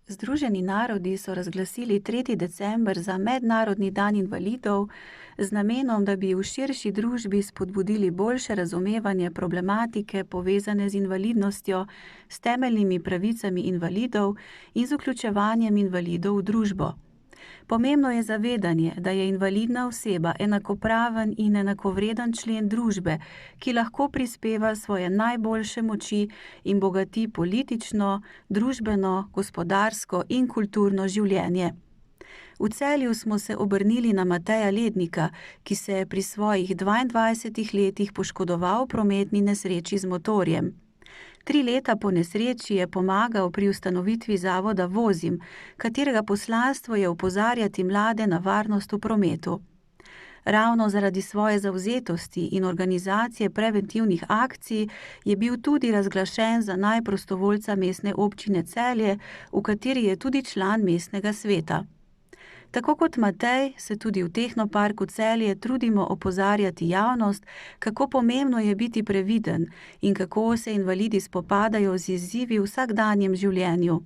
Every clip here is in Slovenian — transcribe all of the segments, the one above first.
Združeni narodi so razglasili 3. december za Mednarodni dan invalidov z namenom, da bi v širši družbi spodbudili boljše razumevanje problematike povezane z invalidnostjo, s temeljnimi pravicami invalidov in z vključevanjem invalidov v družbo. Pomembno je zavedanje, da je invalidna oseba enakopraven in enakovreden člen družbe, ki lahko prispeva svoje najboljše moči in bogati politično, družbeno, gospodarsko in kulturno življenje. V Celju smo se obrnili na Mateja Lednika, ki se je pri svojih 22 letih poškodoval v prometni nesreči z motorjem. 3 leta po nesreči je pomagal pri ustanovitvi zavoda Vozim, katerega poslanstvo je opozarjati mlade na varnost v prometu. Ravno zaradi svoje zavzetosti in organizacije preventivnih akcij je bil tudi razglašen za najprostovoljca mestne občine Celje, v kateri je tudi član mestnega sveta. Tako kot Matej se tudi v Tehnoparku Celje trudimo opozarjati javnost, kako pomembno je biti previden in kako se invalidi spopadajo z izzivi v vsakdanjem življenju.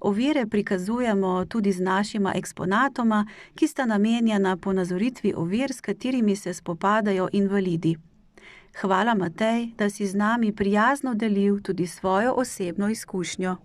Ovire prikazujemo tudi z našima eksponatoma, ki sta namenjena ponazoritvi ovir, s katerimi se spopadajo invalidi. Hvala, Matej, da si z nami prijazno delil tudi svojo osebno izkušnjo.